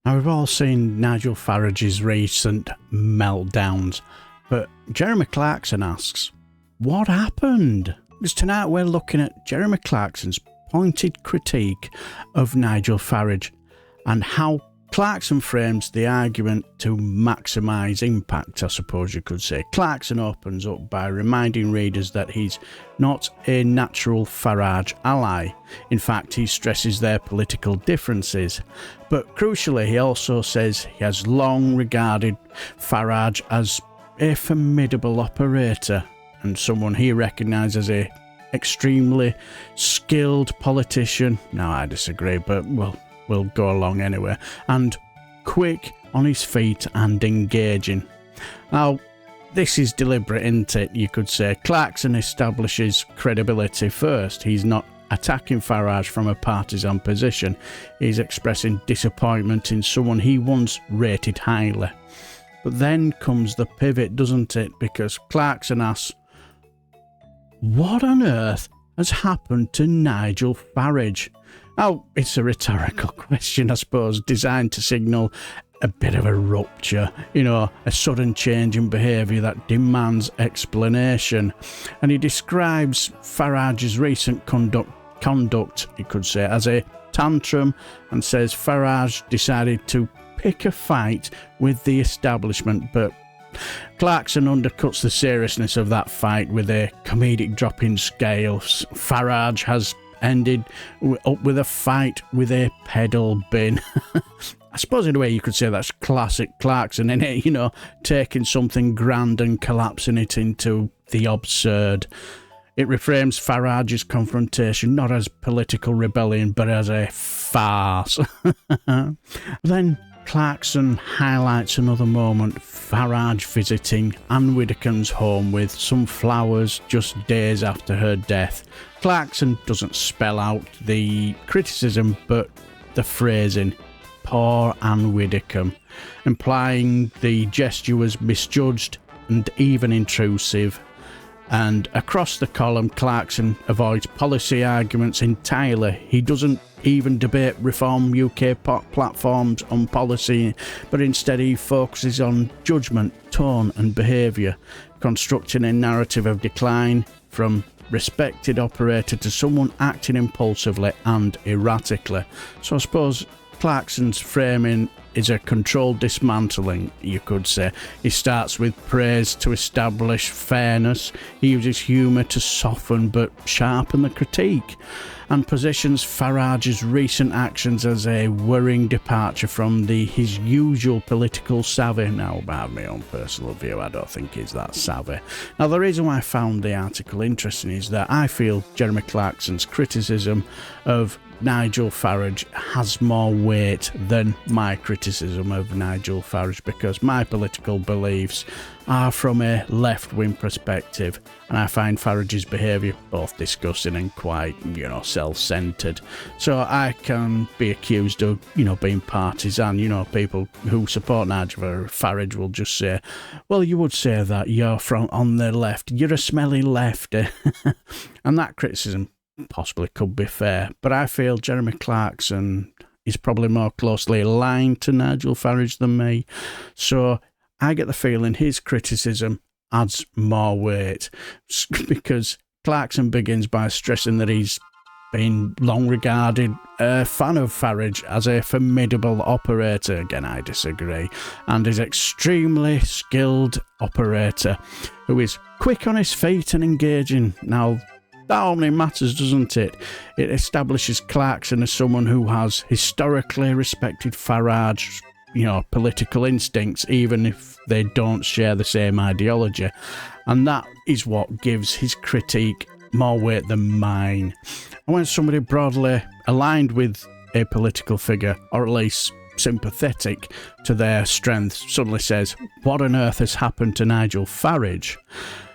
Now, we've all seen Nigel Farage's recent meltdowns, but Jeremy Clarkson asks, what happened? Because tonight we're looking at Jeremy Clarkson's pointed critique of Nigel Farage and how Clarkson frames the argument to maximise impact, I suppose you could say. Clarkson opens up by reminding readers that he's not a natural Farage ally. In fact, he stresses their political differences. But crucially, he also says he has long regarded Farage as a formidable operator and someone he recognises as a extremely skilled politician. Now, I disagree, but we'll go along anyway, and quick on his feet and engaging. Now, this is deliberate, isn't it? You could say Clarkson establishes credibility first. He's not attacking Farage from a partisan position. He's expressing disappointment in someone he once rated highly. But then comes the pivot, doesn't it? Because Clarkson asks, what on earth has happened to Nigel Farage? Now, it's a rhetorical question, I suppose, designed to signal a bit of a rupture, a sudden change in behaviour that demands explanation. And he describes Farage's recent conduct, you could say, as a tantrum, and says Farage decided to pick a fight with the establishment, but Clarkson undercuts the seriousness of that fight with a comedic drop in scales. Farage has ended up with a fight with a pedal bin. I suppose in a way you could say that's classic Clarkson, innit? Taking something grand and collapsing it into the absurd. It reframes Farage's confrontation not as political rebellion, but as a farce. Then Clarkson highlights another moment, Farage visiting Ann Widdecombe's home with some flowers just days after her death. Clarkson doesn't spell out the criticism, but the phrasing, poor Ann Widdecombe, implying the gesture was misjudged and even intrusive. And across the column, Clarkson avoids policy arguments entirely. He doesn't even debate Reform UK platforms on policy, but instead he focuses on judgment, tone and behaviour, constructing a narrative of decline from respected operator to someone acting impulsively and erratically. So I suppose Clarkson's framing is a controlled dismantling, you could say. He starts with praise to establish fairness. He uses humour to soften but sharpen the critique, and positions Farage's recent actions as a worrying departure from his usual political savvy. Now, I have my own personal view, I don't think he's that savvy. Now, the reason why I found the article interesting is that I feel Jeremy Clarkson's criticism of Nigel Farage has more weight than my criticism of Nigel Farage, because my political beliefs are from a left-wing perspective, and I find Farage's behaviour both disgusting and quite, self-centred. So I can be accused of, being partisan. People who support Nigel Farage will just say, well, you would say that you're from on the left, you're a smelly lefty. And that criticism possibly could be fair, but I feel Jeremy Clarkson is probably more closely aligned to Nigel Farage than me, so I get the feeling his criticism adds more weight, because Clarkson begins by stressing that he's been long regarded a fan of Farage as a formidable operator. Again, I disagree, and is extremely skilled operator who is quick on his feet and engaging. Now, that only matters, doesn't it? It establishes Clarkson as someone who has historically respected Farage's, political instincts, even if they don't share the same ideology. And that is what gives his critique more weight than mine. And when somebody broadly aligned with a political figure, or at least sympathetic to their strength, suddenly says, what on earth has happened to Nigel Farage?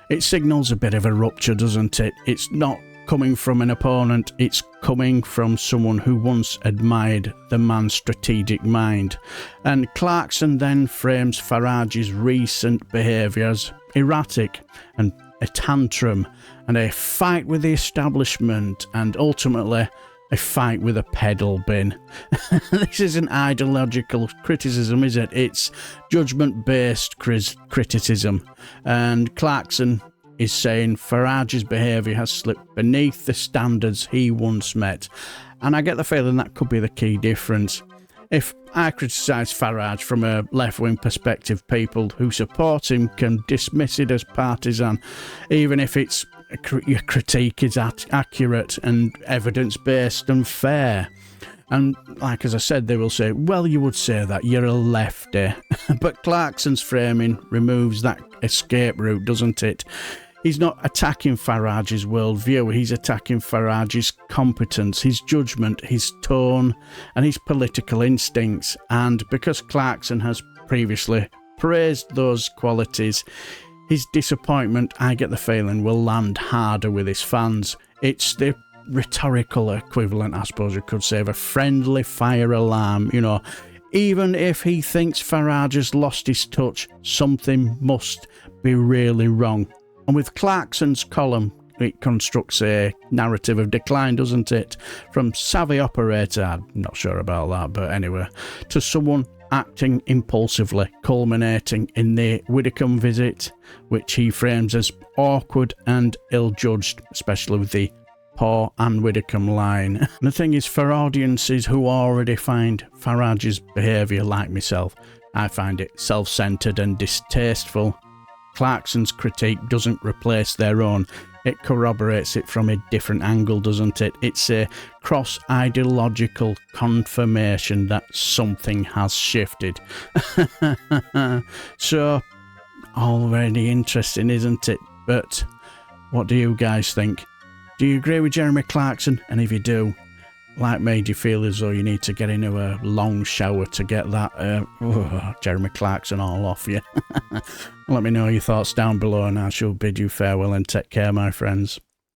It signals a bit of a rupture, doesn't it? It's not coming from an opponent, it's coming from someone who once admired the man's strategic mind. And Clarkson then frames Farage's recent behaviour as erratic and a tantrum and a fight with the establishment, and ultimately a fight with a pedal bin. This isn't ideological criticism, is it? It's judgment-based criticism. And Clarkson is saying Farage's behaviour has slipped beneath the standards he once met. And I get the feeling that could be the key difference. If I criticise Farage from a left-wing perspective, people who support him can dismiss it as partisan, even if your critique is accurate and evidence-based and fair. And like as I said, they will say, well, you would say that, you're a lefty. But Clarkson's framing removes that escape route, doesn't it? He's not attacking Farage's worldview, he's attacking Farage's competence, his judgment, his tone and his political instincts. And because Clarkson has previously praised those qualities, his disappointment, I get the feeling, will land harder with his fans. It's the rhetorical equivalent, I suppose you could say, of a friendly fire alarm, you know. Even if he thinks Farage has lost his touch, something must be really wrong. And with Clarkson's column, it constructs a narrative of decline, doesn't it? From savvy operator, I'm not sure about that, but anyway, to someone acting impulsively, culminating in the Widdecombe visit, which he frames as awkward and ill-judged, especially with the poor Ann Widdecombe line. And the thing is, for audiences who already find Farage's behaviour like myself, I find it self-centred and distasteful. Clarkson's critique doesn't replace their own. It corroborates it from a different angle, doesn't it? It's a cross-ideological confirmation that something has shifted. So, already interesting, isn't it? But what do you guys think? Do you agree with Jeremy Clarkson? And if you do, like me, do you feel as though you need to get into a long shower to get that Jeremy Clarkson all off you? Let me know your thoughts down below, and I shall bid you farewell and take care, my friends.